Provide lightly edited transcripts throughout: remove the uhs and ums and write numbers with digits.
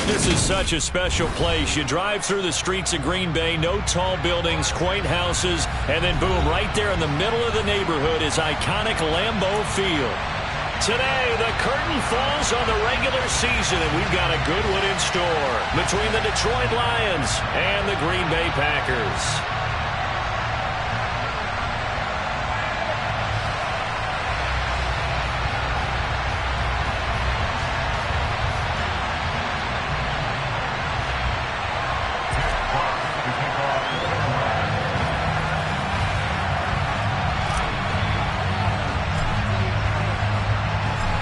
This is such a special place. You drive through the streets of Green Bay, no tall buildings, quaint houses, and then boom, right there in the middle of the neighborhood is iconic Lambeau Field. Today, the curtain falls on the regular season, and we've got a good one in store between the Detroit Lions and the Green Bay Packers.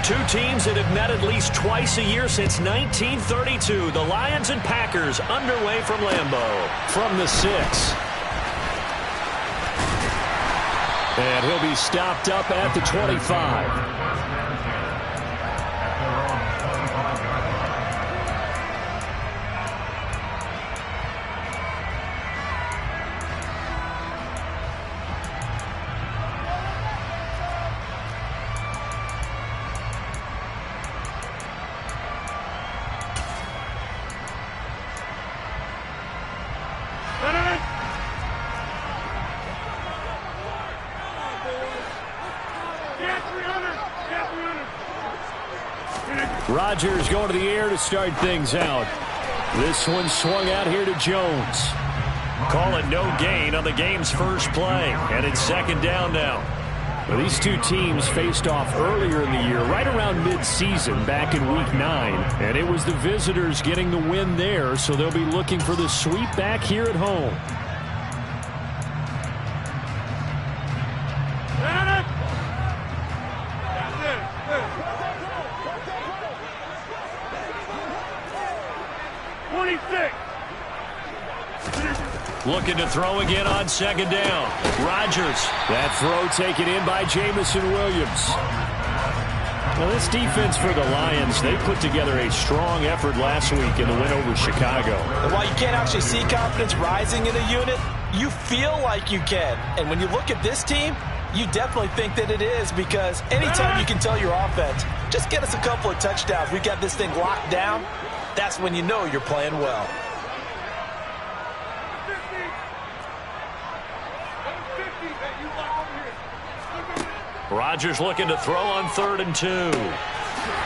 Two teams that have met at least twice a year since 1932. The Lions and Packers underway from Lambeau. From the 6. And he'll be stopped up at the 25. Rodgers going to the air to start things out. This one swung out here to Jones. Call it no gain on the game's first play. And it's second down now. Well, these two teams faced off earlier in the year, right around mid-season, back in Week 9. And it was the visitors getting the win there, so they'll be looking for the sweep back here at home. Looking to throw again on second down. Rodgers. That throw taken in by Jamison Williams. Now this defense for the Lions, they put together a strong effort last week in the win over Chicago. And while you can't actually see confidence rising in a unit, you feel like you can. And when you look at this team, you definitely think that it is, because anytime you can tell your offense, just get us a couple of touchdowns, we got this thing locked down, that's when you know you're playing well. Rodgers looking to throw on 3rd and 2.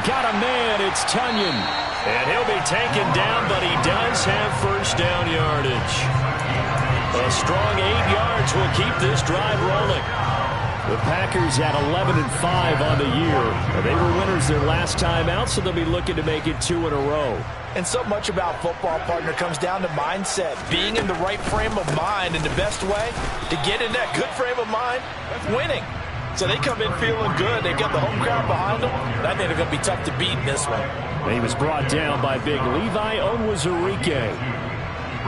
Got a man, it's Tunyon. And he'll be taken down, but he does have first down yardage. A strong 8 yards will keep this drive rolling. The Packers at 11-5 on the year. They were winners their last time out, so they'll be looking to make it 2 in a row. And so much about football, partner, comes down to mindset. Being in the right frame of mind, and the best way to get in that good frame of mind, winning. So they come in feeling good. They've got the home crowd behind them. I think they're going to be tough to beat in this one. He was brought down by big Levi Onwuzurike.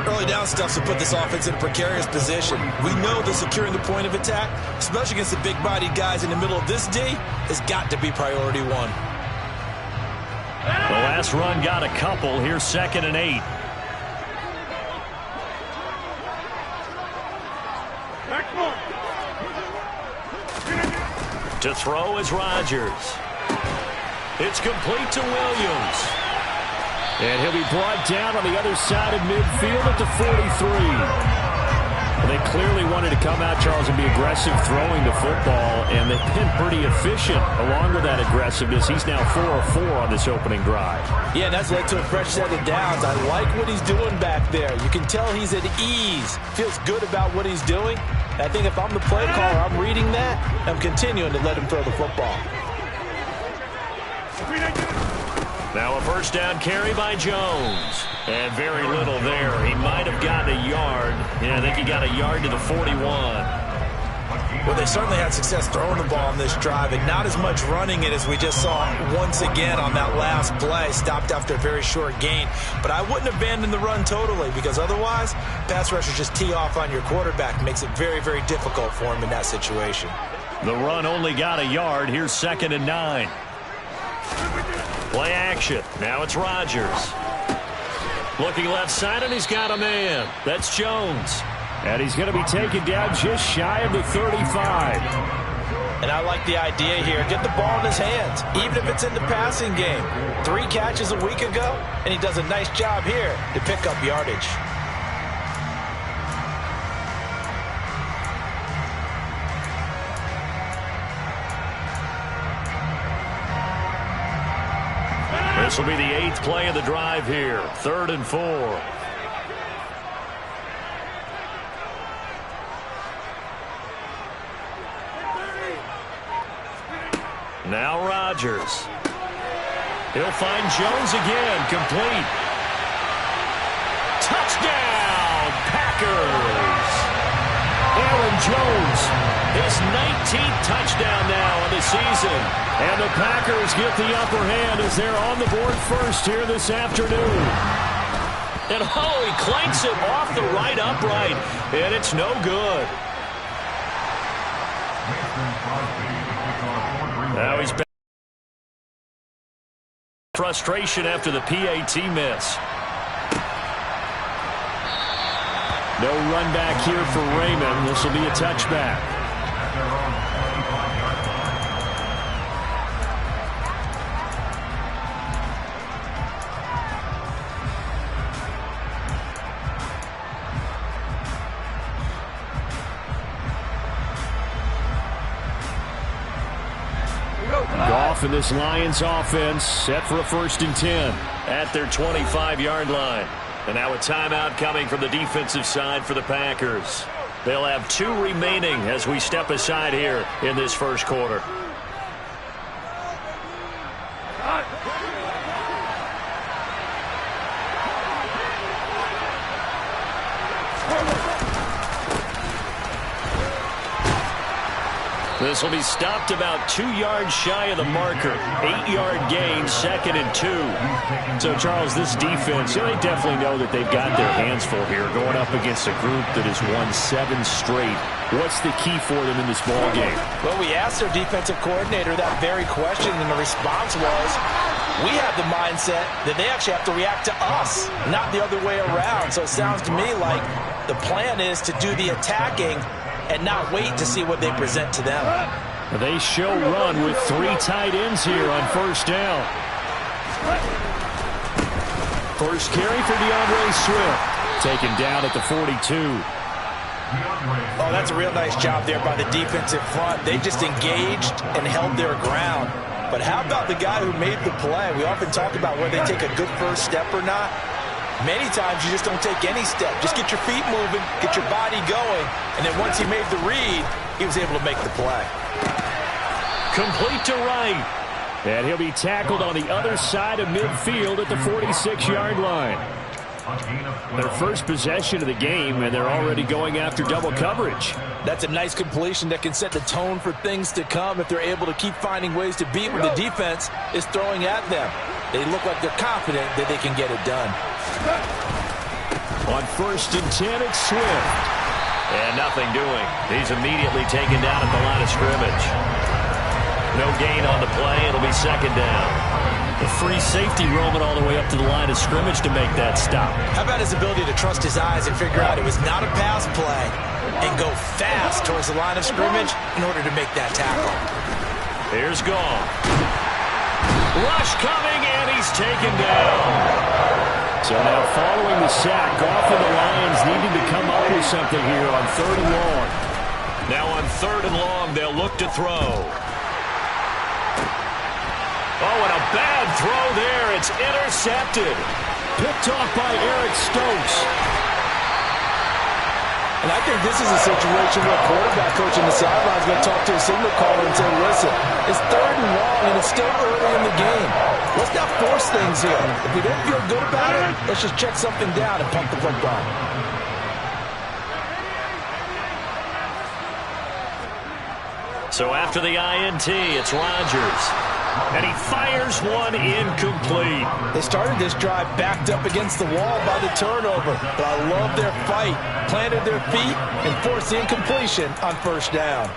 Early down stuff to put this offense in a precarious position. We know that securing the point of attack, especially against the big-bodied guys in the middle of this D, has got to be priority one. The last run got a couple. Here's 2nd and 8. To throw is Rodgers. It's complete to Williams. And he'll be brought down on the other side of midfield at the 43. Well, they clearly wanted to come out, Charles, and be aggressive throwing the football, and they've been pretty efficient along with that aggressiveness. He's now 4 of 4 on this opening drive. Yeah, that's led to a fresh set of downs. I like what he's doing back there. You can tell he's at ease, feels good about what he's doing. I think if I'm the play caller, I'm reading that, I'm continuing to let him throw the football. Now a first down carry by Jones. And very little there. He might have gotten a yard. Yeah, I think he got a yard to the 41. Well, they certainly had success throwing the ball on this drive, and not as much running it as we just saw once again on that last play. Stopped after a very short gain. But I wouldn't abandon the run totally, because otherwise, pass rushers just tee off on your quarterback. Makes it very, very difficult for him in that situation. The run only got a yard. Here's 2nd and 9. Play action. Now it's Rodgers. Looking left side, and he's got a man. That's Jones. And he's going to be taken down just shy of the 35. And I like the idea here. Get the ball in his hands, even if it's in the passing game. 3 catches a week ago, and he does a nice job here to pick up yardage. This will be the 8th play of the drive here. 3rd and 4. Now Rodgers. He'll find Jones again. Complete. Touchdown, Packers. Aaron Jones, his 19th touchdown now of the season. And the Packers get the upper hand as they're on the board first here this afternoon. And he clanks it off the right upright, and it's no good. Now he's back. Frustration after the PAT miss. No run back here for Raymond. This will be a touchback. Goff and this Lions offense set for a 1st and 10 at their 25-yard line. And now a timeout coming from the defensive side for the Packers. They'll have 2 remaining as we step aside here in this first quarter. This will be stopped about 2 yards shy of the marker. 8-yard gain, 2nd and 2. So, Charles, this defense, they definitely know that they've got their hands full here going up against a group that has won 7 straight. What's the key for them in this ball game? Well, we asked their defensive coordinator that very question, and the response was, we have the mindset that they actually have to react to us, not the other way around. So it sounds to me like the plan is to do the attacking and not wait to see what they present to them. They show run with 3 tight ends here on 1st down. First carry for DeAndre Swift. Taken down at the 42. Oh, that's a real nice job there by the defensive front. They just engaged and held their ground. But how about the guy who made the play? We often talk about whether they take a good first step or not. Many times you just don't take any step. Just get your feet moving, get your body going, and then once he made the read, he was able to make the play. Complete to right. And he'll be tackled on the other side of midfield at the 46-yard line. Their first possession of the game, and they're already going after double coverage. That's a nice completion that can set the tone for things to come if they're able to keep finding ways to beat what the defense is throwing at them. They look like they're confident that they can get it done. On 1st and 10, it's Swift. And nothing doing. He's immediately taken down at the line of scrimmage. No gain on the play. It'll be 2nd down. A free safety roaming all the way up to the line of scrimmage to make that stop. How about his ability to trust his eyes and figure out it was not a pass play and go fast towards the line of scrimmage in order to make that tackle. Here's Goff. Rush coming, and he's taken down. So now following the sack, Goff and the Lions needing to come up with something here on 3rd and long. Now on 3rd and long, they'll look to throw. Oh, and a bad throw there. It's intercepted. Picked off by Eric Stokes. And I think this is a situation where a quarterback coach on the sideline is going to talk to a signal caller and say, listen, it's 3rd and long, and it's still early in the game. Let's not force things here. If we don't feel good about it, let's just check something down and pump the football. So after the INT, it's Rodgers. And he fires one incomplete. They started this drive backed up against the wall by the turnover. But I love their fight. Planted their feet and forced the incompletion on 1st down.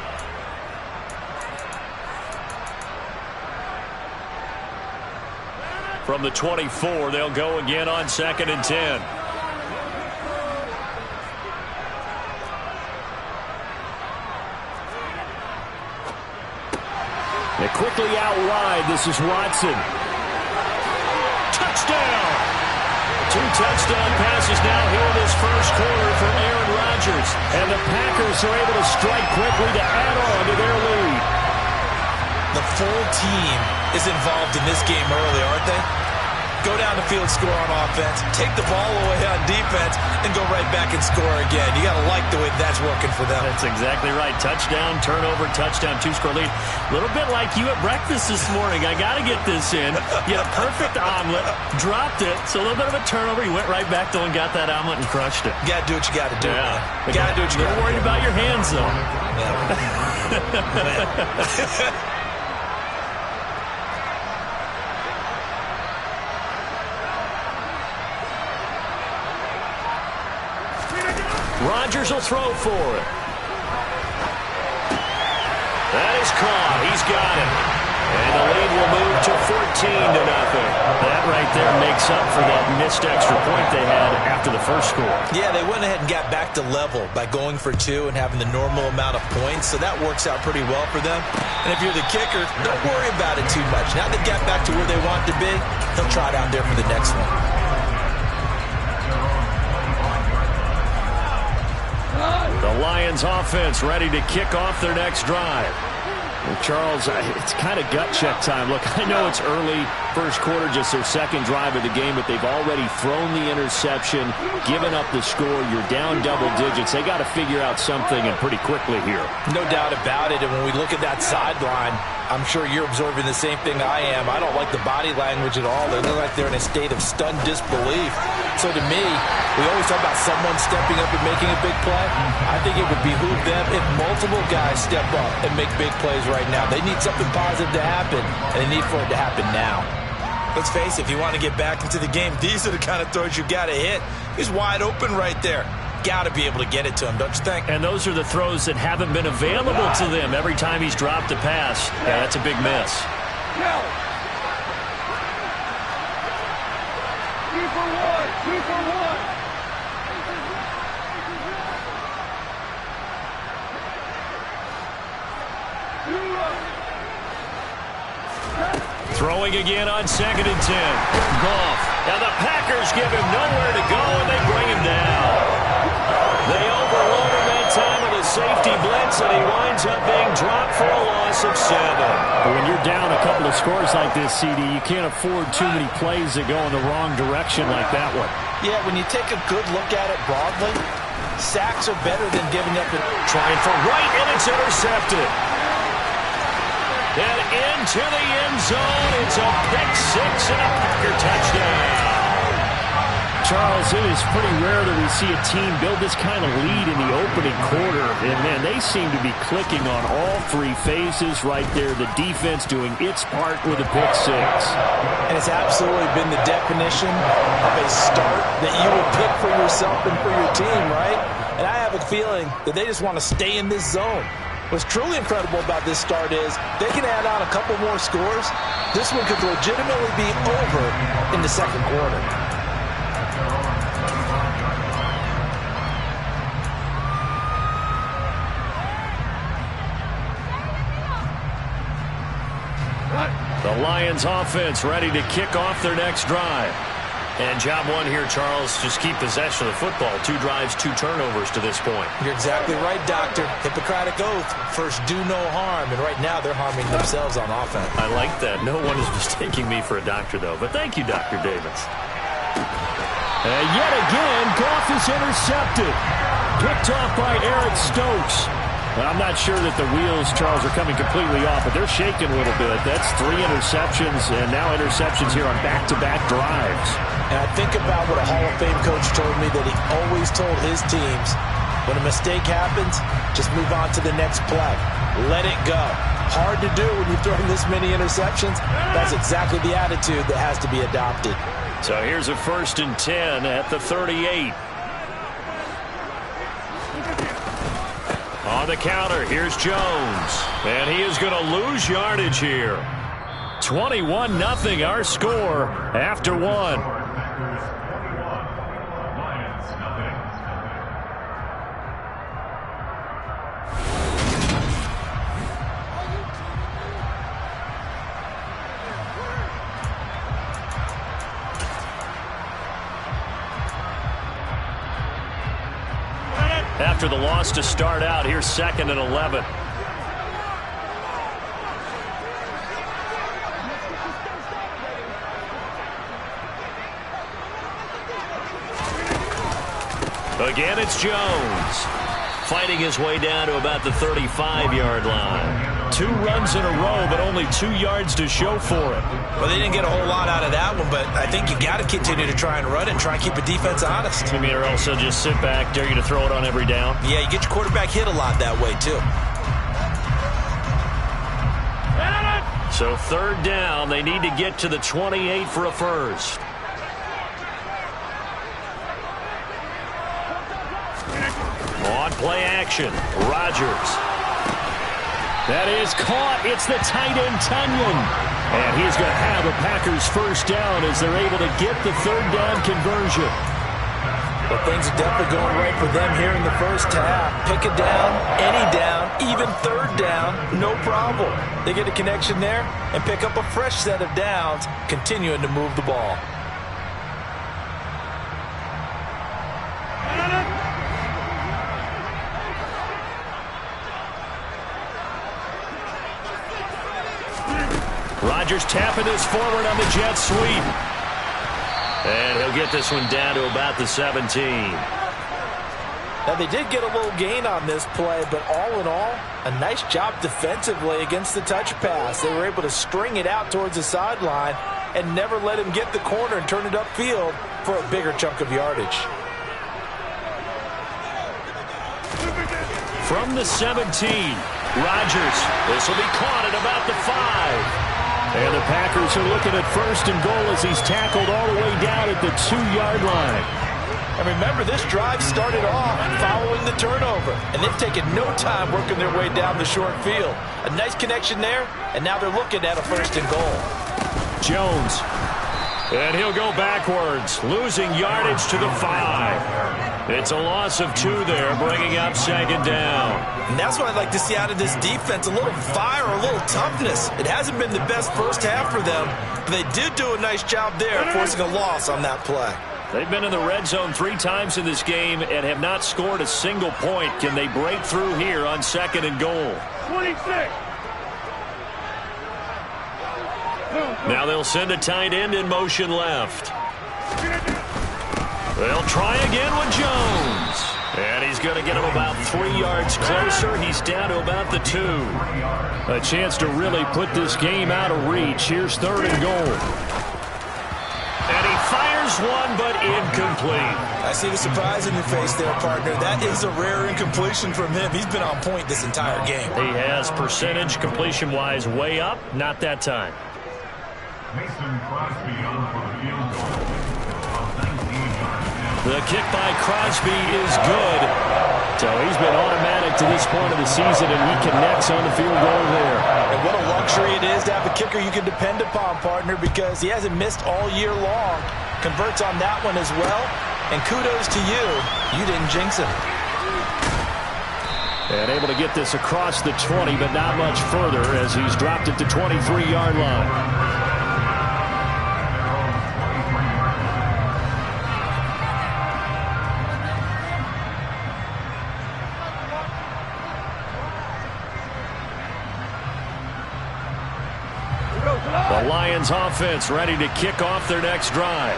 From the 24, they'll go again on 2nd and 10. quickly out wide. This is Watson. Touchdown! 2 touchdown passes now here in this first quarter for Aaron Rodgers. And the Packers are able to strike quickly to add on to their lead. The full team is involved in this game early, aren't they? Go down the field, score on offense, take the ball away on defense, and go right back and score again. You got to like the way that's working for them. That's exactly right. Touchdown, turnover, touchdown, 2-score lead. A little bit like you at breakfast this morning. I got to get this in. You had a perfect omelet, dropped it, so a little bit of a turnover. You went right back though and got that omelet and crushed it. You got to do what you got to do, man. You got to do what you got to do. You're worried about your hands, though. Yeah. Rodgers will throw for it. That is caught. He's got it. And the lead will move to 14-0. That right there makes up for that missed extra point they had after the first score. Yeah, they went ahead and got back to level by going for 2 and having the normal amount of points, so that works out pretty well for them. And if you're the kicker, don't worry about it too much. Now they've got back to where they want to be, they'll try it out there for the next one. The Lions offense ready to kick off their next drive. Well, Charles, it's kind of gut check time. Look, I know it's early, first quarter, just their second drive of the game, but they've already thrown the interception, given up the score. You're down double digits. They got to figure out something, and pretty quickly here. No doubt about it, and when we look at that sideline, I'm sure you're observing the same thing I am. I don't like the body language at all. They look like they're in a state of stunned disbelief. So to me, we always talk about someone stepping up and making a big play. I think it would behoove them if multiple guys step up and make big plays right now. They need something positive to happen, and they need for it to happen now. Let's face it, if you want to get back into the game, these are the kind of throws you got to hit. He's wide open right there. Got to be able to get it to him, don't you think? And those are the throws that haven't been available to them every time he's dropped a pass. Yeah, that's a big miss. Throwing again on 2nd and 10. Goff. Now the Packers give him nowhere to go, and they bring him down. They overload him that time with a safety blitz, and he winds up being dropped for a loss of 7. But when you're down a couple of scores like this, CD, you can't afford too many plays that go in the wrong direction like that one. Yeah, when you take a good look at it broadly, sacks are better than giving up. Trying for right, and it's intercepted. And into the end zone, it's a pick 6 and a Packer touchdown. Charles, it is pretty rare that we see a team build this kind of lead in the opening quarter. And, man, they seem to be clicking on all 3 phases right there. The defense doing its part with a pick 6. And it's absolutely been the definition of a start that you would pick for yourself and for your team, right? And I have a feeling that they just want to stay in this zone. What's truly incredible about this start is they can add on a couple more scores. This one could legitimately be over in the second quarter. The Lions offense ready to kick off their next drive. And job one here, Charles, just keep possession of the football. 2 drives, 2 turnovers to this point. You're exactly right, Doctor. Hippocratic oath. First, do no harm. And right now, they're harming themselves on offense. I like that. No one is mistaking me for a doctor, though. But thank you, Dr. Davis. And yet again, Goff is intercepted. Picked off by Eric Stokes. Well, I'm not sure that the wheels, Charles, are coming completely off, but they're shaking a little bit. That's 3 interceptions, and now interceptions here on back-to-back drives. And I think about what a Hall of Fame coach told me that he always told his teams, when a mistake happens, just move on to the next play. Let it go. Hard to do when you throw this many interceptions. That's exactly the attitude that has to be adopted. So here's a 1st and 10 at the 38. On the counter, here's Jones. And he is going to lose yardage here. 21-0 our score after 1. after the loss to start out. Here's 2nd and 11. Again, it's Jones. Fighting his way down to about the 35-yard line. 2 runs in a row, but only 2 yards to show for it. Well, they didn't get a whole lot out of that one, but I think you got to continue to try and run it and try and keep the defense honest. You mean, or else they'll just sit back, dare you to throw it on every down? Yeah, you get your quarterback hit a lot that way, too. So 3rd down, they need to get to the 28 for a first. On play action, Rodgers. That is caught. It's the tight end, Tunyon. And he's going to have a Packers first down as they're able to get the 3rd down conversion. Well, things are definitely going right for them here in the first half. Pick a down, any down, even 3rd down, no problem. They get a connection there and pick up a fresh set of downs, continuing to move the ball. Rodgers tapping this forward on the jet sweep. And he'll get this one down to about the 17. Now, they did get a little gain on this play, but all in all, a nice job defensively against the touch pass. They were able to string it out towards the sideline and never let him get the corner and turn it upfield for a bigger chunk of yardage. From the 17, Rodgers. This will be caught at about the 5. And the Packers are looking at 1st and goal as he's tackled all the way down at the 2-yard line. And remember, this drive started off following the turnover, and they've taken no time working their way down the short field. A nice connection there, and now they're looking at a 1st and goal. Jones. And he'll go backwards, losing yardage to the 5. It's a loss of 2 there, bringing up 2nd down. And that's what I'd like to see out of this defense, a little fire, a little toughness. It hasn't been the best first half for them, but they did do a nice job there, forcing a loss on that play. They've been in the red zone 3 times in this game and have not scored a single point. Can they break through here on 2nd and goal? 26. Now they'll send a tight end in motion left. They'll try again with Jones. And he's going to get him about 3 yards closer. He's down to about the 2. A chance to really put this game out of reach. Here's 3rd and goal. And he fires one, but incomplete. I see the surprise in your face there, partner. That is a rare incompletion from him. He's been on point this entire game. He has percentage completion-wise way up. Not that time. The kick by Crosby is good. So he's been automatic to this point of the season, and he connects on the field goal there. And what a luxury it is to have a kicker you can depend upon, partner, because he hasn't missed all year long. Converts on that one as well. And kudos to you. You didn't jinx him. And able to get this across the 20, but not much further as he's dropped it to 23-yard line. The Lions offense ready to kick off their next drive.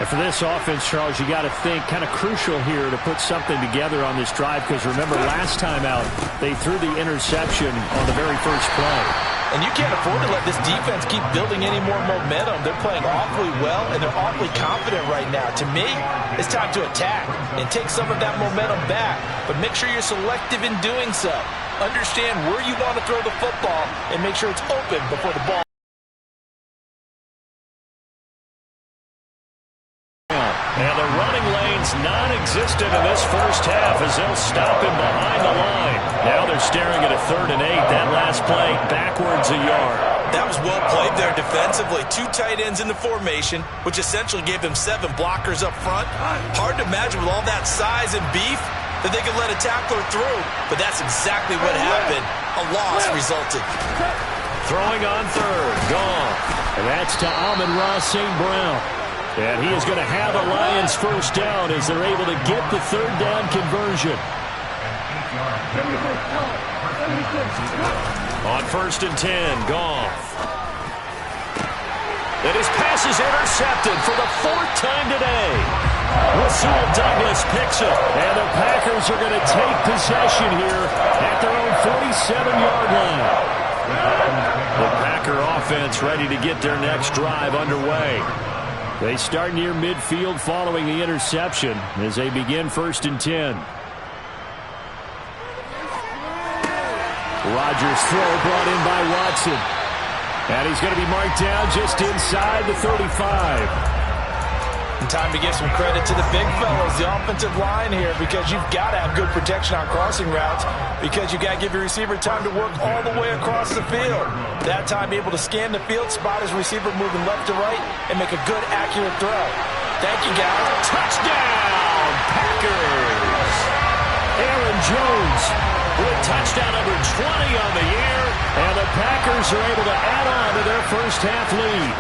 And for this offense, Charles, you got to think kind of crucial here to put something together on this drive, because remember last time out they threw the interception on the very first play. And you can't afford to let this defense keep building any more momentum. They're playing awfully well, and they're awfully confident right now. To me, it's time to attack and take some of that momentum back, but make sure you're selective in doing so. Understand where you want to throw the football and make sure it's open before the ball. And the running lane's non-existent in this first half as they'll stop him behind the line. Now they're staring at a 3rd and 8. That last play backwards a yard. That was well played there defensively. 2 tight ends in the formation, which essentially gave them 7 blockers up front. Hard to imagine with all that size and beef that they could let a tackler through, but that's exactly what happened. A loss resulted. Throwing on 3rd, gone. And that's to Amon-Ra St. Brown. And he is going to have a Lions first down as they're able to get the 3rd down conversion. On 1st and 10, Goff. And his pass is intercepted for the 4th time today. Rasul Douglas picks it. And the Packers are going to take possession here at their own 47-yard line. The Packer offense ready to get their next drive underway. They start near midfield following the interception as they begin 1st and 10. Rodgers' throw brought in by Watson. And he's going to be marked down just inside the 35. And time to give some credit to the big fellas, the offensive line here, because you've got to have good protection on crossing routes, because you've got to give your receiver time to work all the way across the field. That time, be able to scan the field, spot his receiver moving left to right, and make a good, accurate throw. Thank you, guys. Touchdown, Packers! Aaron Jones with touchdown number 20 on the year, and the Packers are able to add on to their first half lead.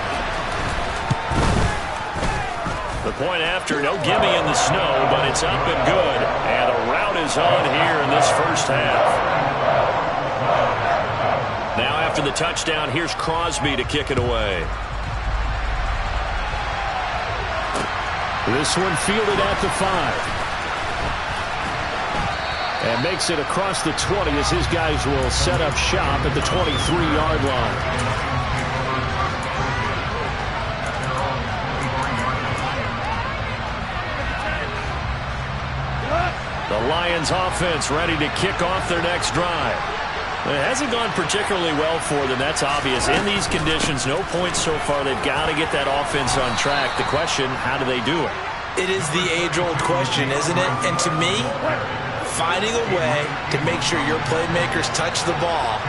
The point after, no gimme in the snow, but it's up and good, and a rout is on here in this first half. Now after the touchdown, here's Crosby to kick it away. This one fielded at the 5. And makes it across the 20 as his guys will set up shop at the 23-yard line. The Lions offense ready to kick off their next drive. It hasn't gone particularly well for them, that's obvious. In these conditions, no points so far. They've got to get that offense on track. The question, how do they do it? It is the age-old question, isn't it? And to me, finding a way to make sure your playmakers touch the ball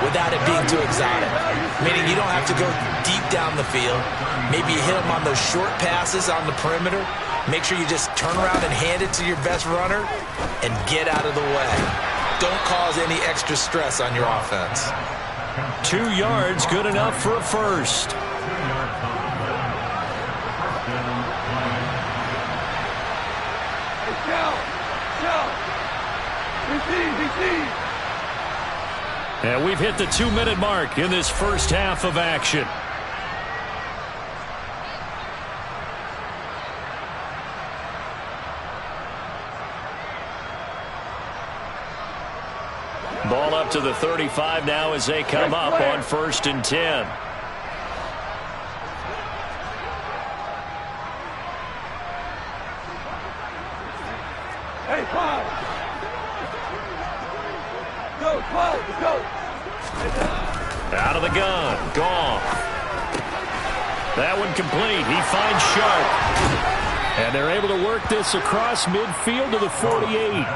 without it being too exotic. Meaning you don't have to go deep down the field. Maybe you hit them on those short passes on the perimeter. Make sure you just turn around and hand it to your best runner and get out of the way. Don't cause any extra stress on your offense. 2 yards, good enough for a first. And we've hit the 2-minute mark in this first half of action. Ball up to the 35 now as they come up on 1st and 10. Hey, 5. Go. Out of the gun. Goff. That one complete. He finds Sharp. And they're able to work this across midfield to the 48.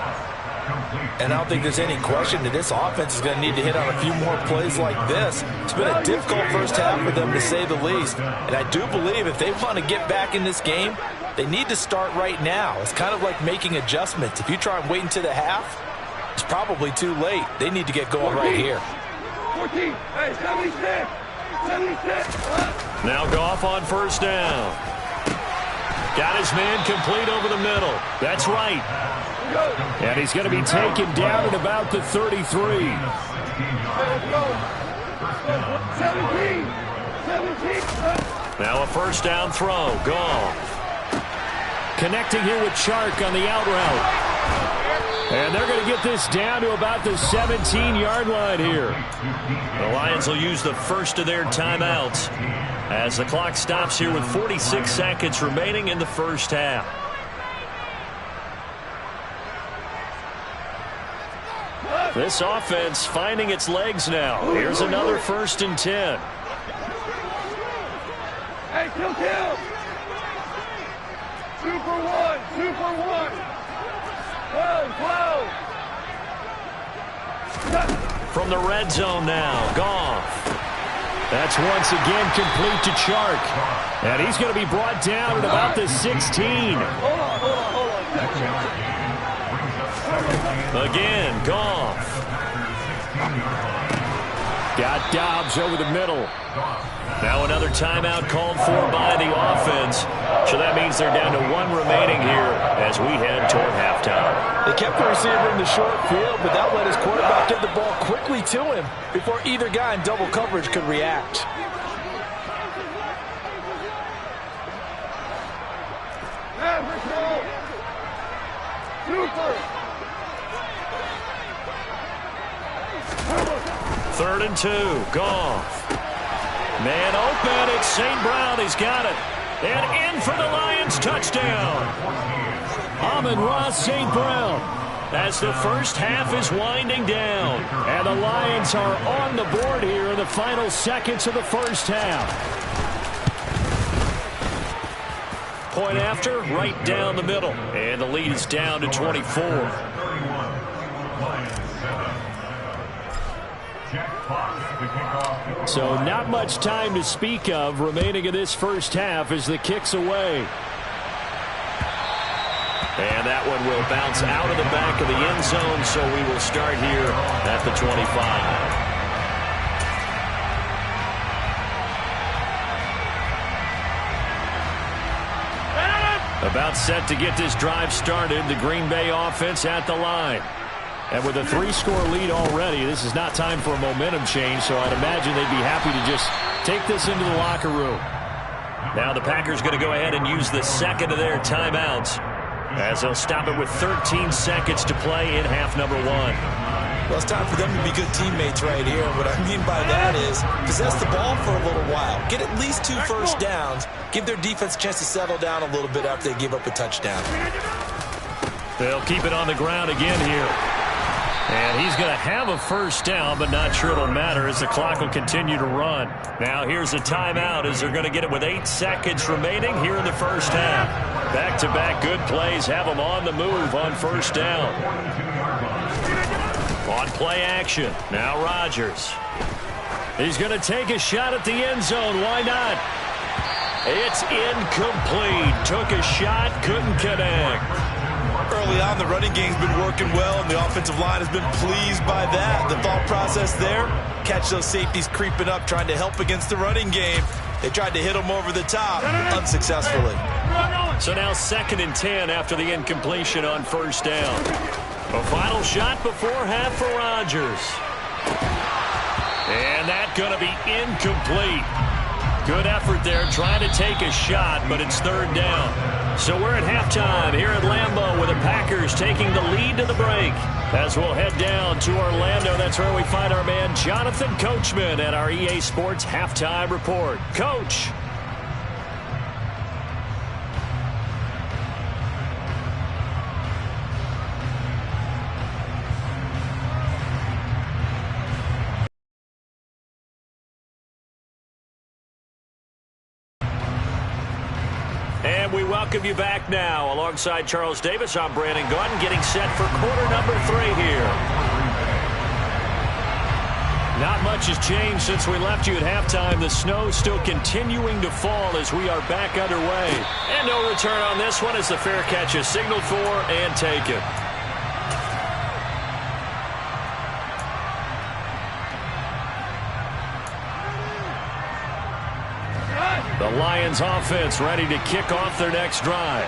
And I don't think there's any question that this offense is going to need to hit on a few more plays like this. It's been a difficult first half for them, to say the least. And I do believe if they want to get back in this game, they need to start right now. It's kind of like making adjustments. If you try and wait until the half, it's probably too late. They need to get going 14. right here. 14. Hey, 76. 76. Now Goff on 1st down. Got his man complete over the middle. That's right. And he's going to be taken down at about the 33. 17. Now a 1st down throw. Goff. Connecting here with Chark on the out route. And they're going to get this down to about the 17-yard line here. The Lions will use the first of their timeouts as the clock stops here with 46 seconds remaining in the first half. This offense finding its legs now. Here's another 1st and 10. Hey, kill. 2 for 1. 2 for 1. 12. From the red zone now, Goff. That's once again complete to Chark. And he's going to be brought down at about the 16. Hold on. Again, Goff. Got Dobbs over the middle. Now another timeout called for by the offense. So that means they're down to 1 remaining here as we head toward halftime. They kept the receiver in the short field, but that let his quarterback get the ball quickly to him before either guy in double coverage could react. Third and 2. Goff. Man open. It's St. Brown. He's got it. And in for the Lions touchdown. Amon-Ra St. Brown. As the first half is winding down. And the Lions are on the board here in the final seconds of the first half. Point after, right down the middle. And the lead is down to 24. So not much time to speak of remaining in this first half as the kick's away. And that one will bounce out of the back of the end zone, so we will start here at the 25. About set to get this drive started, the Green Bay offense at the line. And with a 3-score lead already, this is not time for a momentum change, so I'd imagine they'd be happy to just take this into the locker room. Now the Packers going to go ahead and use the second of their timeouts as they'll stop it with 13 seconds to play in half number 1. Well, it's time for them to be good teammates right here. What I mean by that is possess the ball for a little while. Get at least 2 first downs. Give their defense a chance to settle down a little bit after they give up a touchdown. They'll keep it on the ground again here. And he's going to have a first down, but not sure it'll matter as the clock will continue to run. Now here's a timeout as they're going to get it with 8 seconds remaining here in the first half. Back-to-back good plays have them on the move on first down. On play action, now Rodgers. He's going to take a shot at the end zone. Why not? It's incomplete. Took a shot, couldn't connect. Early on, the running game's been working well, and the offensive line has been pleased by that. The thought process there, catch those safeties creeping up, trying to help against the running game. They tried to hit them over the top, unsuccessfully. So now 2nd and 10 after the incompletion on first down. A final shot before half for Rodgers. And that's going to be incomplete. Good effort there, trying to take a shot, but it's 3rd down. So we're at halftime here at Lambeau with the Packers taking the lead to the break. As we'll head down to Orlando, that's where we find our man Jonathan Coachman at our EA Sports Halftime Report. Coach. And we welcome you back now. Alongside Charles Davis, I'm Brandon Gunn, getting set for quarter number 3 here. Not much has changed since we left you at halftime. The snow still continuing to fall as we are back underway. And no return on this one as the fair catch is signaled for and taken. The Lions offense ready to kick off their next drive.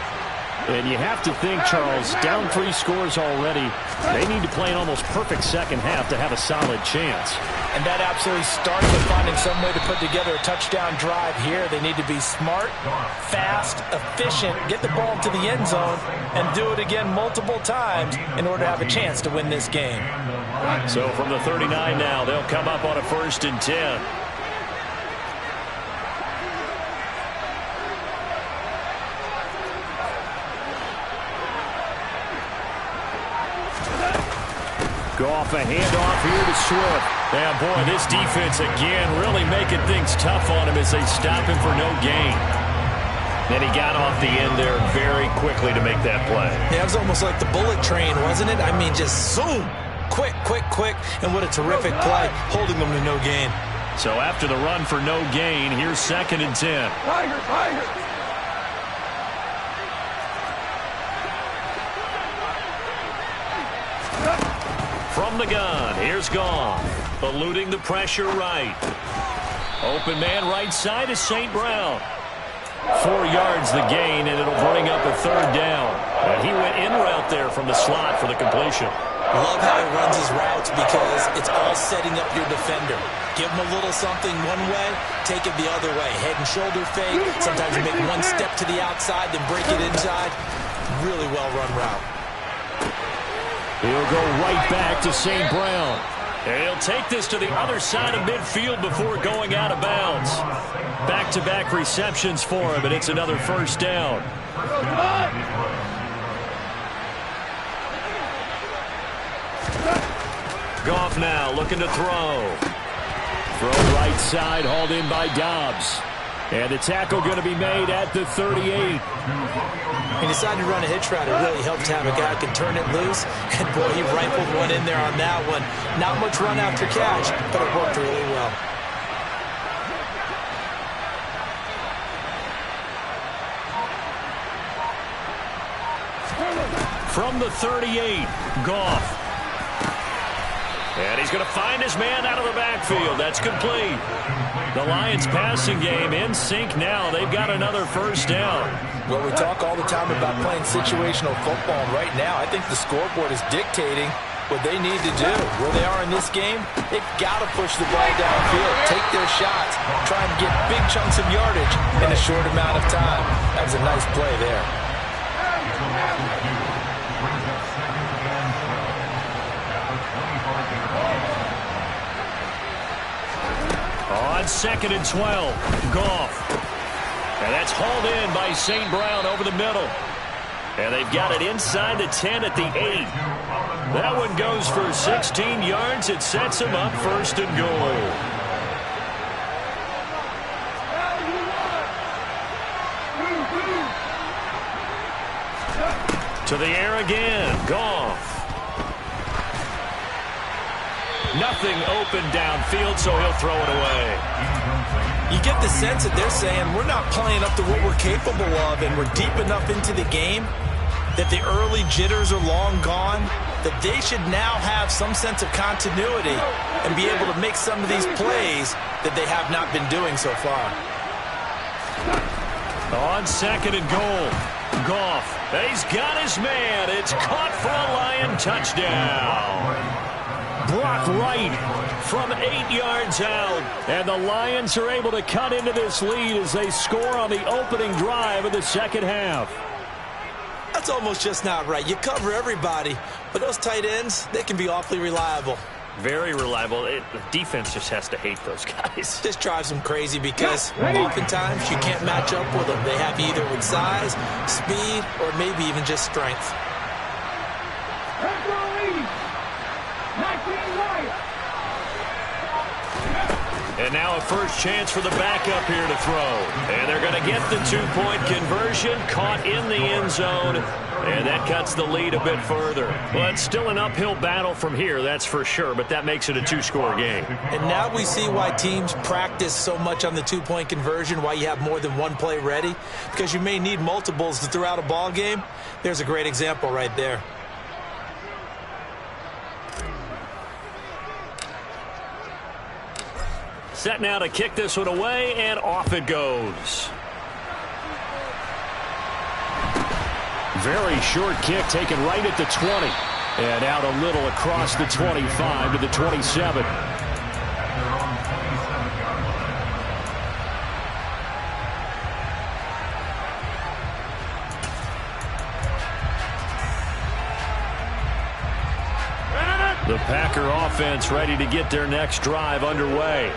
And you have to think, Charles, down 3 scores already. They need to play an almost perfect second half to have a solid chance. And that absolutely starts with finding some way to put together a touchdown drive here. They need to be smart, fast, efficient, get the ball to the end zone, and do it again multiple times in order to have a chance to win this game. So from the 39 now, they'll come up on a 1st and 10. Off a handoff here to Swift. And boy, this defense again really making things tough on him as they stop him for no gain. Then he got off the end there very quickly to make that play. Yeah, it was almost like the bullet train, wasn't it? I mean, just zoom. Quick, quick, quick. And what a terrific play, holding them to no gain. So after the run for no gain, here's 2nd and 10. Tiger, Tiger. From the gun, here's Goff, eluding the pressure right. Open man right side is St. Brown. 4 yards the gain, and it'll bring up a third down. And he went in route there from the slot for the completion. Love how he runs his routes because it's all setting up your defender. Give him a little something one way, take it the other way. Head and shoulder fake. Sometimes you make one step to the outside, then break it inside. Really well-run route. He'll go right back to St. Brown. And he'll take this to the other side of midfield before going out of bounds. Back-to-back receptions for him, and it's another first down. Goff now looking to throw. Throw right side, hauled in by Dobbs. And the tackle going to be made at the 38. He decided to run a hitch route. It really helped to have a guy who can turn it loose. And, boy, he rifled one in there on that one. Not much run after catch, but it worked really well. From the 38, Goff. And he's going to find his man out of the backfield. That's complete. The Lions passing game in sync now. They've got another first down. Well, we talk all the time about playing situational football. And right now, I think the scoreboard is dictating what they need to do. Where they are in this game, they've got to push the ball downfield, take their shots, try and get big chunks of yardage in a short amount of time. That was a nice play there. On 2nd and 12, Goff. And that's hauled in by St. Brown over the middle. And they've got it inside the 10 at the 8. That one goes for 16 yards. It sets him up 1st and goal. To the air again, Goff. Nothing open downfield, so he'll throw it away. You get the sense that they're saying we're not playing up to what we're capable of, and we're deep enough into the game that the early jitters are long gone, that they should now have some sense of continuity and be able to make some of these plays that they have not been doing so far. On 2nd and goal, Goff. He's got his man. It's caught for a Lion touchdown. Brock Wright from 8 yards out. And the Lions are able to cut into this lead as they score on the opening drive of the second half. That's almost just not right. You cover everybody, but those tight ends, they can be awfully reliable. Very reliable. The defense just has to hate those guys. This drives them crazy because oftentimes you can't match up with them. They have either with size, speed, or maybe even just strength. And now a first chance for the backup here to throw. And they're going to get the 2-point conversion, caught in the end zone. And that cuts the lead a bit further. Well, it's still an uphill battle from here, that's for sure, but that makes it a 2-score game. And now we see why teams practice so much on the 2-point conversion, why you have more than one play ready, because you may need multiples to throw out a ball game. There's a great example right there. Set now to kick this one away, and off it goes. Very short kick taken right at the 20. And out a little across the 25 to the 27. The Packer offense ready to get their next drive underway.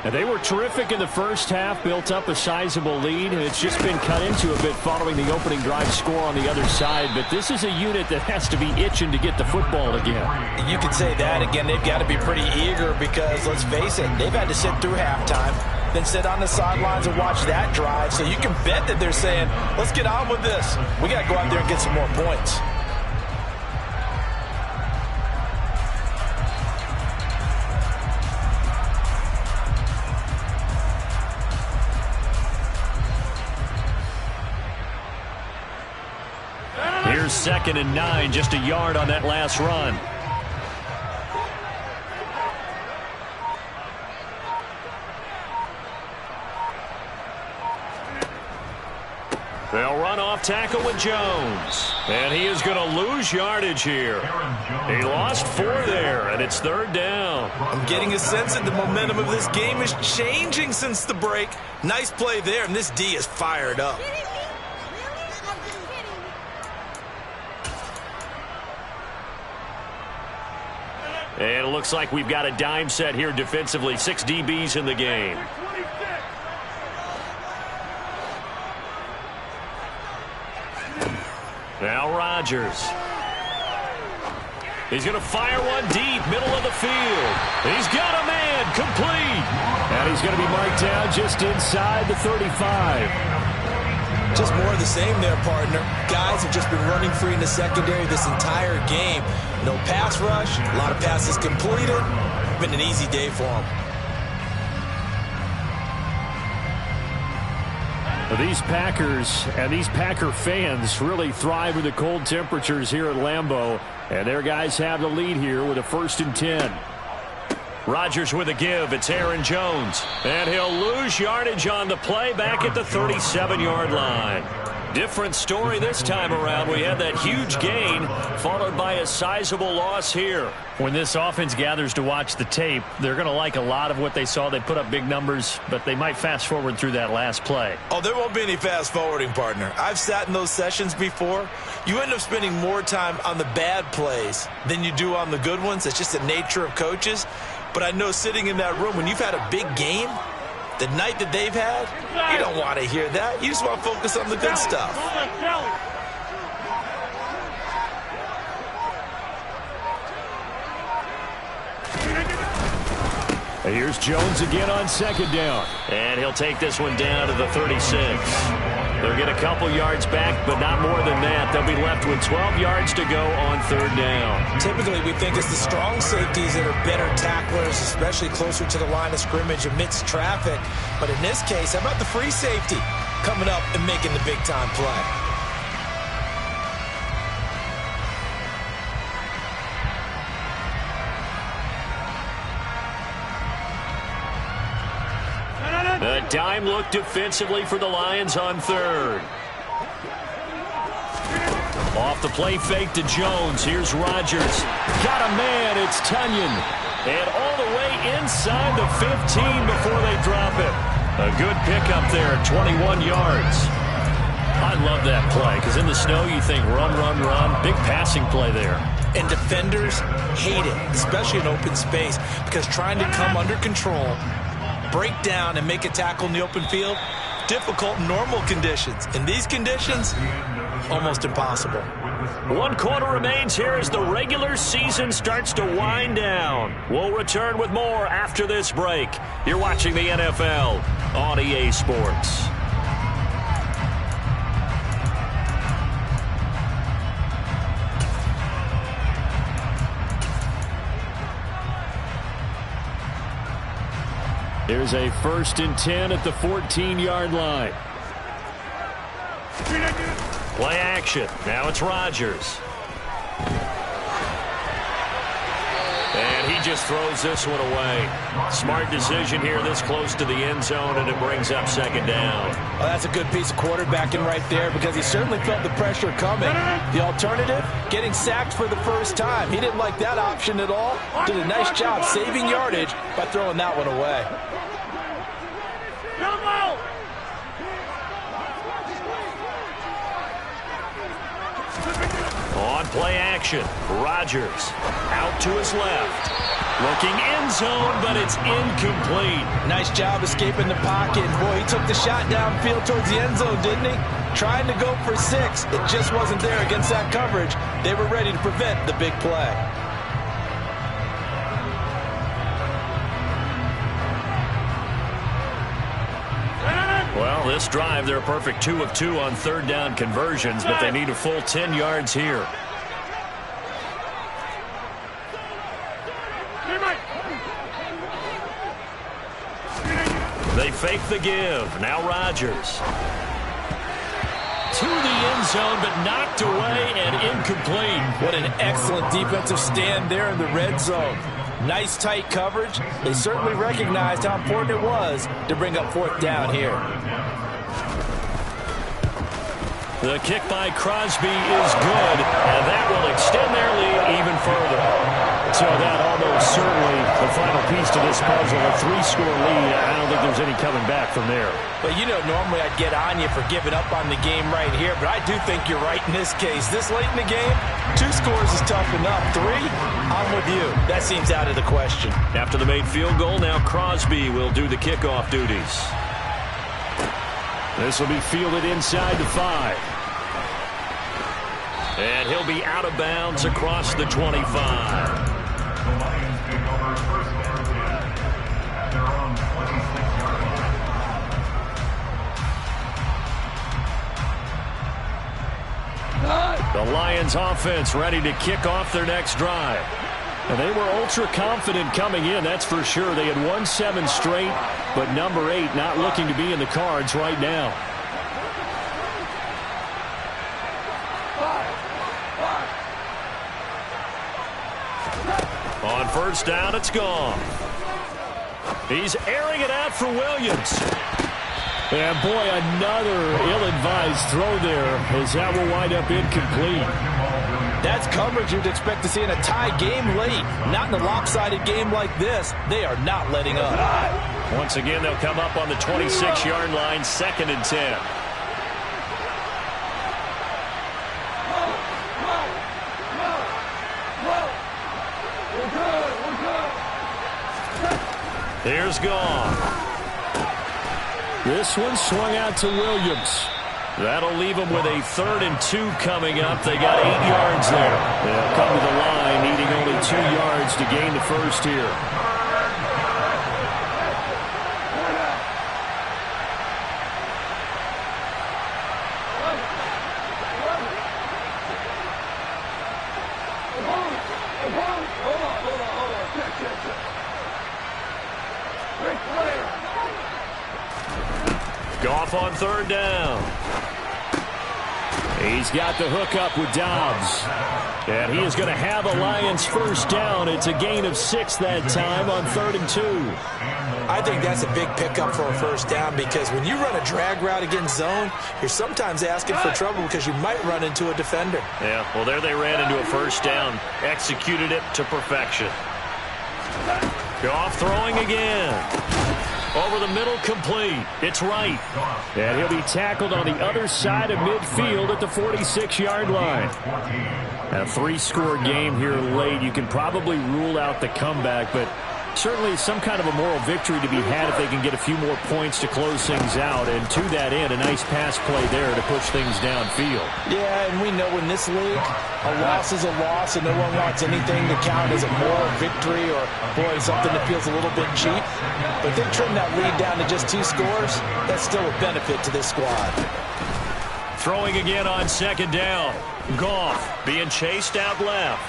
And they were terrific in the first half, built up a sizable lead, and it's just been cut into a bit following the opening drive score on the other side. But this is a unit that has to be itching to get the football again. You could say that again. They've got to be pretty eager because, let's face it, they've had to sit through halftime, then sit on the sidelines and watch that drive. So you can bet that they're saying, let's get on with this. We got to go out there and get some more points. Here's 2nd and 9, just a yard on that last run. They'll run off tackle with Jones. And he is going to lose yardage here. He lost 4 there, and it's 3rd down. I'm getting a sense that the momentum of this game is changing since the break. Nice play there, and this D is fired up. And it looks like we've got a dime set here defensively. 6 DBs in the game. Now Rodgers. He's going to fire one deep, middle of the field. He's got a man, complete. And he's going to be marked down just inside the 35. Just more of the same there, partner. Guys have just been running free in the secondary this entire game. No pass rush, a lot of passes completed. Been an easy day for them. These Packers and these Packer fans really thrive with the cold temperatures here at Lambeau. And their guys have the lead here with a 1st and 10. Rodgers with a give. It's Aaron Jones. And he'll lose yardage on the play back at the 37-yard line. Different story this time around. We had that huge gain followed by a sizable loss here. When this offense gathers to watch the tape, they're going to like a lot of what they saw. They put up big numbers, but they might fast forward through that last play. Oh, there won't be any fast forwarding, partner. I've sat in those sessions before. You end up spending more time on the bad plays than you do on the good ones. It's just the nature of coaches. But I know sitting in that room, when you've had a big game, the night that they've had, you don't want to hear that. You just want to focus on the good stuff. And here's Jones again on 2nd down. And he'll take this one down to the 36. They'll get a couple yards back, but not more than that. They'll be left with 12 yards to go on 3rd down. Typically, we think it's the strong safeties that are better tacklers, especially closer to the line of scrimmage amidst traffic. But in this case, how about the free safety coming up and making the big-time play? A dime look defensively for the Lions on 3rd. Off the play fake to Jones. Here's Rodgers. Got a man. It's Tunyon. And all the way inside the 15 before they drop it. A good pickup there at 21 yards. I love that play because in the snow you think run, run, run. Big passing play there. And defenders hate it, especially in open space, because trying to come under control, break down and make a tackle in the open field, difficult in normal conditions. In these conditions, almost impossible. 1 quarter remains here as the regular season starts to wind down. We'll return with more after this break. You're watching the NFL on EA Sports. There's a 1st and 10 at the 14-yard line. Play action. Now it's Rodgers. And he just throws this one away. Smart decision here this close to the end zone, and it brings up 2nd down. Well, that's a good piece of quarterbacking right there because he certainly felt the pressure coming. The alternative, getting sacked for the first time. He didn't like that option at all. Did a nice job saving yardage by throwing that one away. On play action, Rodgers out to his left. Looking end zone, but it's incomplete. Nice job escaping the pocket. Boy, he took the shot downfield towards the end zone, didn't he? Trying to go for 6. It just wasn't there against that coverage. They were ready to prevent the big play. Well, this drive, they're a perfect 2 of 2 on 3rd down conversions, but they need a full 10 yards here. They fake the give. Now Rodgers. To the end zone, but knocked away and incomplete. What an excellent defensive stand there in the red zone. Nice tight coverage. They certainly recognized how important it was to bring up 4th down here. The kick by Crosby is good, and that will extend their lead even further. So that almost certainly the final piece to this puzzle, a 3-score lead. I don't think there's any coming back from there. But, you know, normally I'd get on you for giving up on the game right here, but I do think you're right in this case. This late in the game, 2 scores is tough enough. 3, I'm with you. That seems out of the question. After the made field goal, now Crosby will do the kickoff duties. This will be fielded inside the 5. And he'll be out of bounds across the 25. The Lions offense ready to kick off their next drive. And they were ultra confident coming in, that's for sure. They had won 7 straight, but number 8 not looking to be in the cards right now. On first down, it's gone. He's airing it out for Williams. And boy, another ill-advised throw there, as that will wind up incomplete. That's coverage you'd expect to see in a tie game late. Not in a lopsided game like this. They are not letting up. Once again, they'll come up on the 26-yard line, 2nd and 10. Here's gone. This one swung out to Williams. That'll leave them with a 3rd and 2 coming up. They got 8 yards there. They'll come to the line, needing only 2 yards to gain the first here. Goff on 3rd down. He's got the hook up with Dobbs. And he is going to have a Lions first down. It's a gain of 6 that time on 3rd and 2. I think that's a big pickup for a first down because when you run a drag route against zone, you're sometimes asking for trouble because you might run into a defender. Yeah, well, there they ran into a first down. Executed it to perfection. Goff throwing again. Over the middle, complete. It's right. And he'll be tackled on the other side of midfield at the 46-yard line. A 3-score game here late. You can probably rule out the comeback, but certainly some kind of a moral victory to be had if they can get a few more points to close things out. And to that end, a nice pass play there to push things downfield. Yeah, and we know in this league, a loss is a loss, and no one wants anything to count as a moral victory or, boy, something that feels a little bit cheap. But if they trim that lead down to just 2 scores, that's still a benefit to this squad. Throwing again on 2nd down. Goff being chased out left.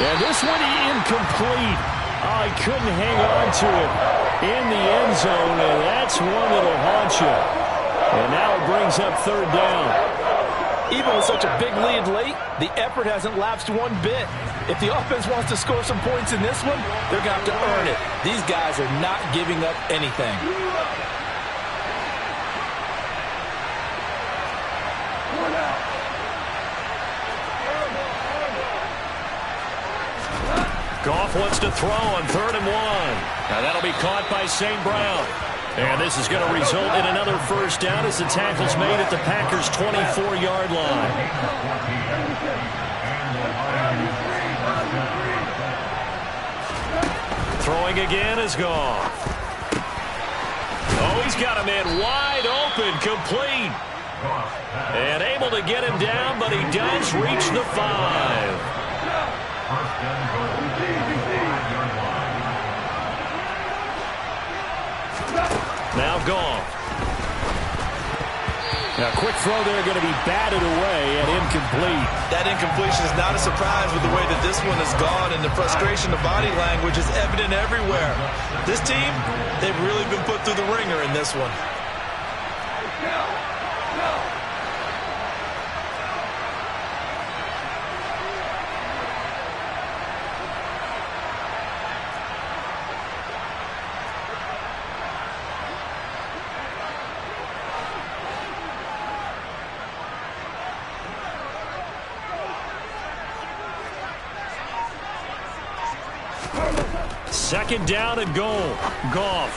And this one incomplete. Oh, he couldn't hang on to it in the end zone, and that's one that'll haunt you. And now it brings up 3rd down. Even with such a big lead late, the effort hasn't lapsed one bit. If the offense wants to score some points in this one, they're going to have to earn it. These guys are not giving up anything. Goff wants to throw on 3rd and 1. Now that'll be caught by St. Brown. And this is going to result in another first down as the tackle's made at the Packers' 24-yard line. Throwing again is Goff. Oh, he's got a man wide open, complete. And able to get him down, but he does reach the 5. Now Goff. Now, quick throw there, going to be batted away and incomplete. That incompletion is not a surprise with the way that this one has gone, and the frustration of body language is evident everywhere. This team, they've really been put through the ringer in this one. Second down and goal. Goff.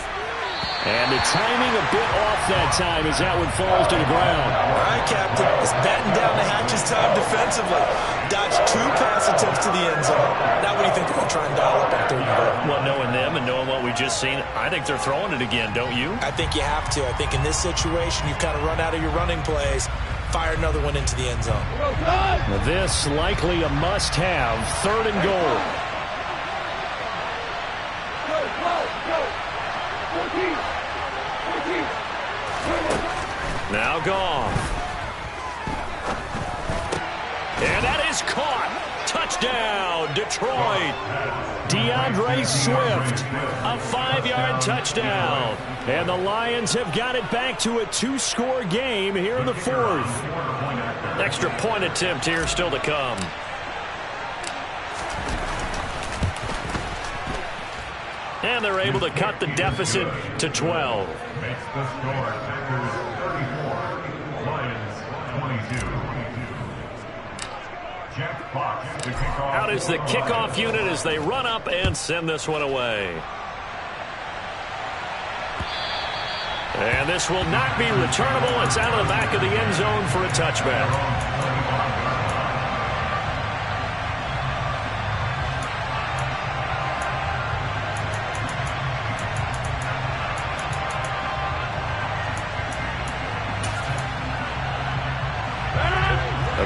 And the timing a bit off that time as that one falls to the ground. All right, Captain. It's batting down the hatches time defensively. Dodged 2 pass attempts to the end zone. Now what do you think they're going to try and dial up on 3rd and goal? Well, knowing them and knowing what we just seen, I think they're throwing it again, don't you? I think you have to. I think in this situation, you've kind of run out of your running plays. Fire another one into the end zone. This likely a must-have. 3rd and goal. Now gone. And that is caught. Touchdown, Detroit. DeAndre Swift, a 5-yard touchdown. And the Lions have got it back to a 2-score game here in the 4th. Extra point attempt here still to come. And they're able to cut the deficit to 12. Makes the score Packers 34, Lions 22. Jeff Fox, the kickoff. Out is the kickoff unit as they run up and send this one away. And this will not be returnable. It's out of the back of the end zone for a touchback.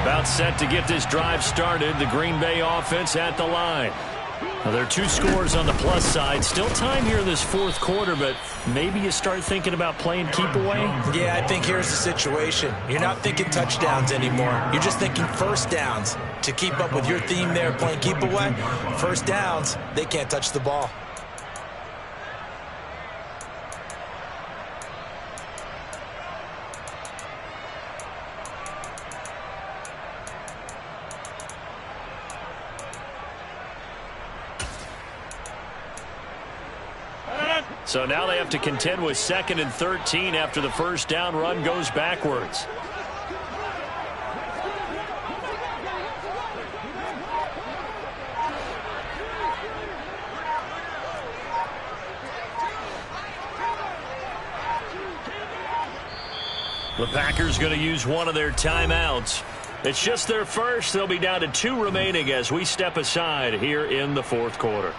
About set to get this drive started. The Green Bay offense at the line. Now, there are 2 scores on the plus side. Still time here in this 4th quarter, but maybe you start thinking about playing keep away? Yeah, I think here's the situation. You're not thinking touchdowns anymore. You're just thinking first downs. To keep up with your theme there, playing keep away, first downs, they can't touch the ball. So now they have to contend with 2nd and 13 after the first down run goes backwards. The Packers going to use one of their timeouts. It's just their first. They'll be down to 2 remaining as we step aside here in the 4th quarter.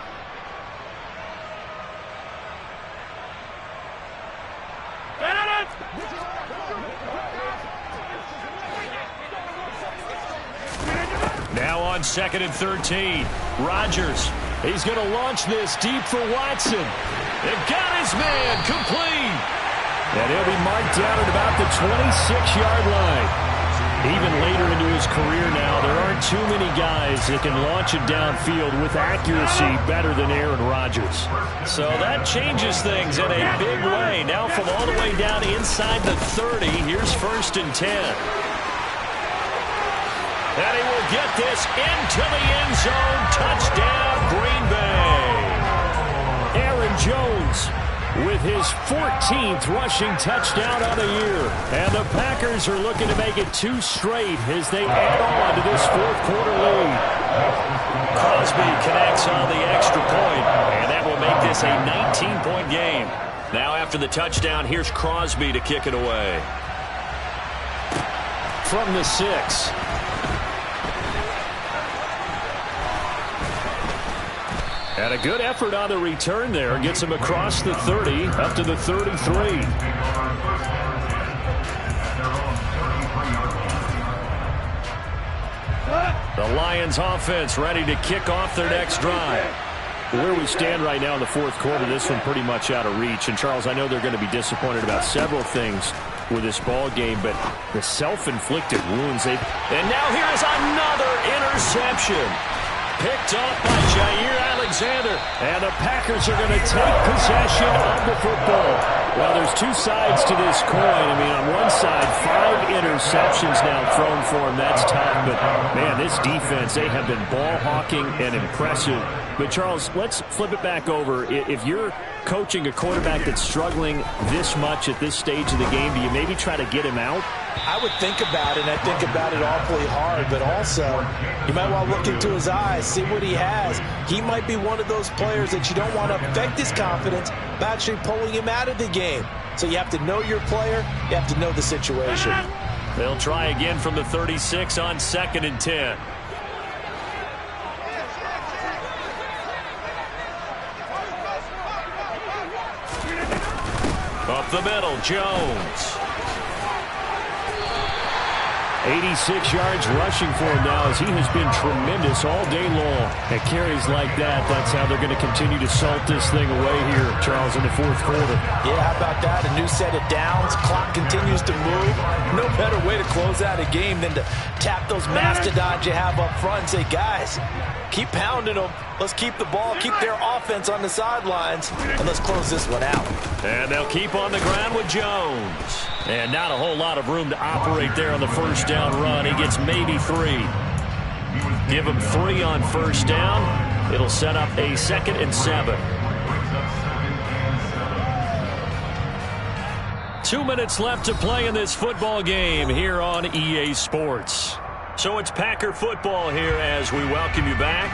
Now on 2nd and 13. Rodgers. He's going to launch this deep for Watson. They've got his man complete. And he'll be marked down at about the 26-yard line. Even later into his career now, there aren't too many guys that can launch it downfield with accuracy better than Aaron Rodgers. So that changes things in a big way. Now from all the way down inside the 30, here's 1st and 10. And he will get this into the end zone. Touchdown, Green Bay. Aaron Jones with his 14th rushing touchdown on the year. And the Packers are looking to make it 2 straight as they add on to this 4th quarter lead. Crosby connects on the extra point, and that will make this a 19-point game. Now after the touchdown, here's Crosby to kick it away. From the 6. And a good effort on the return there. Gets him across the 30, up to the 33. The Lions offense ready to kick off their next drive. Where we stand right now in the 4th quarter, this one pretty much out of reach. And, Charles, I know they're going to be disappointed about several things with this ball game, but the self-inflicted wounds. And now here is another interception. Picked off by Jair Alexander. And the Packers are going to take possession of the football. Well, there's two sides to this coin. I mean, on one side, 5 interceptions now thrown for him. That's tough. But, man, this defense, they have been ball hawking and impressive. But, Charles, let's flip it back over. If you're coaching a quarterback that's struggling this much at this stage of the game, do you maybe try to get him out? I would think about it, and I think about it awfully hard, but also you might want to look into his eyes, see what he has. He might be one of those players that you don't want to affect his confidence by actually pulling him out of the game. So you have to know your player, you have to know the situation. They'll try again from the 36 on 2nd and 10. Up the middle, Jones. 86 yards rushing for him now as he has been tremendous all day long. At carries like that, that's how they're going to continue to salt this thing away here, Charles, in the 4th quarter. Yeah, how about that? A new set of downs. Clock continues to move. No better way to close out a game than to tap those mastodons you have up front and say, guys, keep pounding them. Let's keep the ball, keep their offense on the sidelines, and let's close this one out. And they'll keep on the ground with Jones. And not a whole lot of room to operate there on the 1st down run. He gets maybe 3. Give him 3 on 1st down. It'll set up a 2nd and 7. 2 minutes left to play in this football game here on EA Sports. So it's Packer football here as we welcome you back.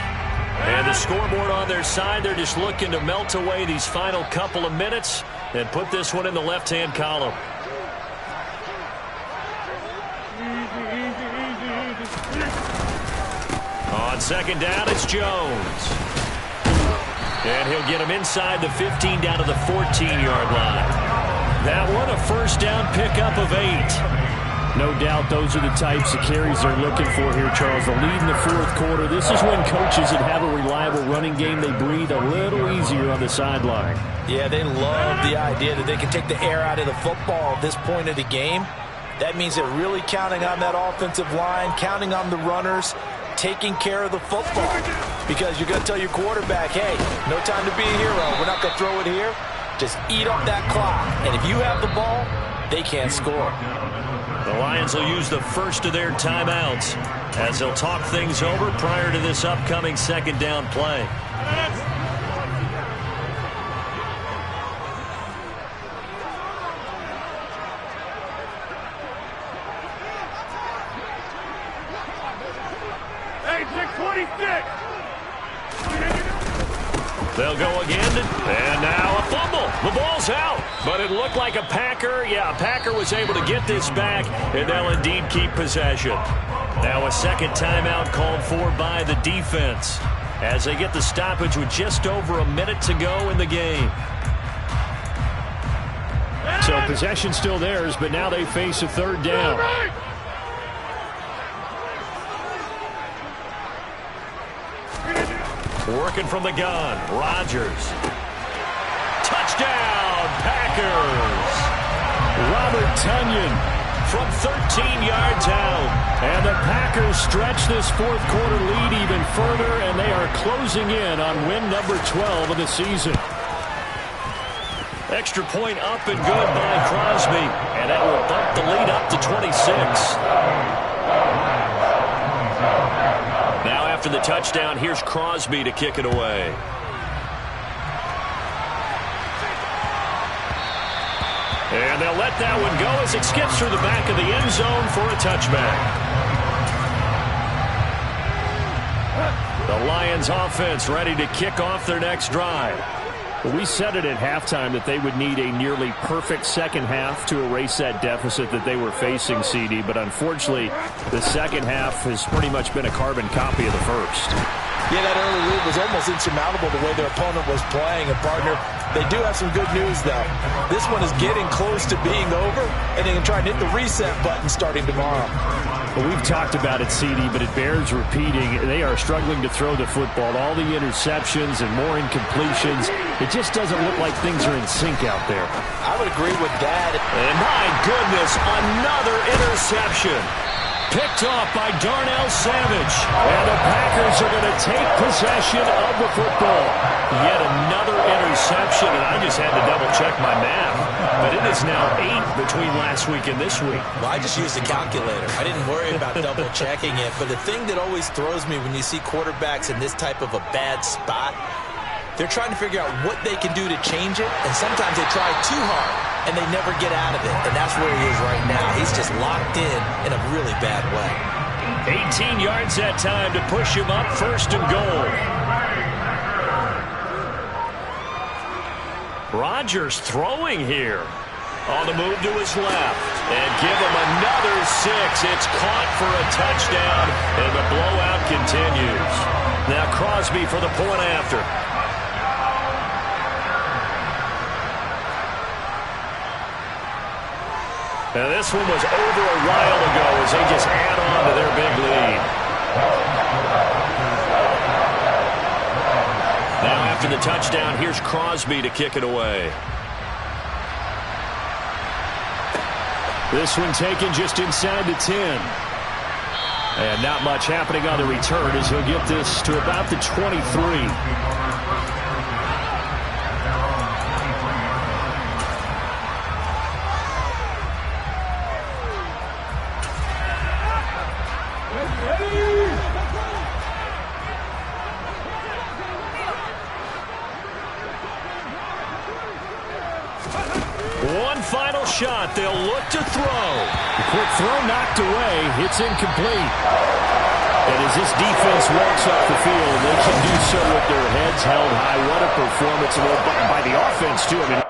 And the scoreboard on their side, they're just looking to melt away these final couple of minutes and put this one in the left-hand column. On 2nd down, it's Jones. And he'll get him inside the 15 down to the 14-yard line. That one, a 1st down pickup of 8. No doubt those are the types of carries they're looking for here, Charles. The lead in the 4th quarter. This is when coaches that have a reliable running game, they breathe a little easier on the sideline. Yeah, they love the idea that they can take the air out of the football at this point of the game. That means they're really counting on that offensive line, counting on the runners, taking care of the football. Because you're going to tell your quarterback, hey, no time to be a hero. We're not going to throw it here. Just eat up that clock. And if you have the ball, they can't score. The Lions will use the first of their timeouts as they'll talk things over prior to this upcoming 2nd down play. Hey, 626! They'll go again, and now a fumble. The ball's out, but it looked like a Packer. Yeah, a Packer was able to get this back, and they'll indeed keep possession. Now a 2nd timeout called for by the defense as they get the stoppage with just over a minute to go in the game. So possession still theirs, but now they face a 3rd down. Working from the gun, Rodgers. Touchdown, Packers. Robert Tonyan from 13 yards out. And the Packers stretch this 4th quarter lead even further, and they are closing in on win number 12 of the season. Extra point up and good by Crosby, and that will bump the lead up to 26. Now after the touchdown, here's Crosby to kick it away. And they'll let that one go as it skips through the back of the end zone for a touchback. The Lions offense ready to kick off their next drive. We said it at halftime that they would need a nearly perfect 2nd half to erase that deficit that they were facing, CD. But unfortunately, the 2nd half has pretty much been a carbon copy of the 1st. Yeah, that early lead was almost insurmountable the way their opponent was playing. And, partner, they do have some good news, though. This one is getting close to being over, and they can try and hit the reset button starting tomorrow. Well, we've talked about it, CD, but it bears repeating. They are struggling to throw the football. All the interceptions and more incompletions. It just doesn't look like things are in sync out there. I would agree with that. And my goodness, another interception. Picked off by Darnell Savage. And the Packers are going to take possession of the football. Yet another interception, and I just had to double-check my math. But it is now 8 between last week and this week. Well, I just used a calculator. I didn't worry about double-checking it. But the thing that always throws me when you see quarterbacks in this type of a bad spot, they're trying to figure out what they can do to change it, and sometimes they try too hard, and they never get out of it. And that's where he is right now. He's just locked in a really bad way. 18 yards that time to push him up, 1st and goal. Rodgers throwing here. On the move to his left. And give him another 6. It's caught for a touchdown, and the blowout continues. Now Crosby for the point after. And this one was over a while ago as they just add on to their big lead. Now after the touchdown, here's Crosby to kick it away. This one taken just inside the 10. And not much happening on the return as he'll get this to about the 23. One final shot. They'll look to throw. The quick throw knocked away. It's incomplete. And as this defense walks off the field, they can do so with their heads held high. What a performance by the offense, too. I mean,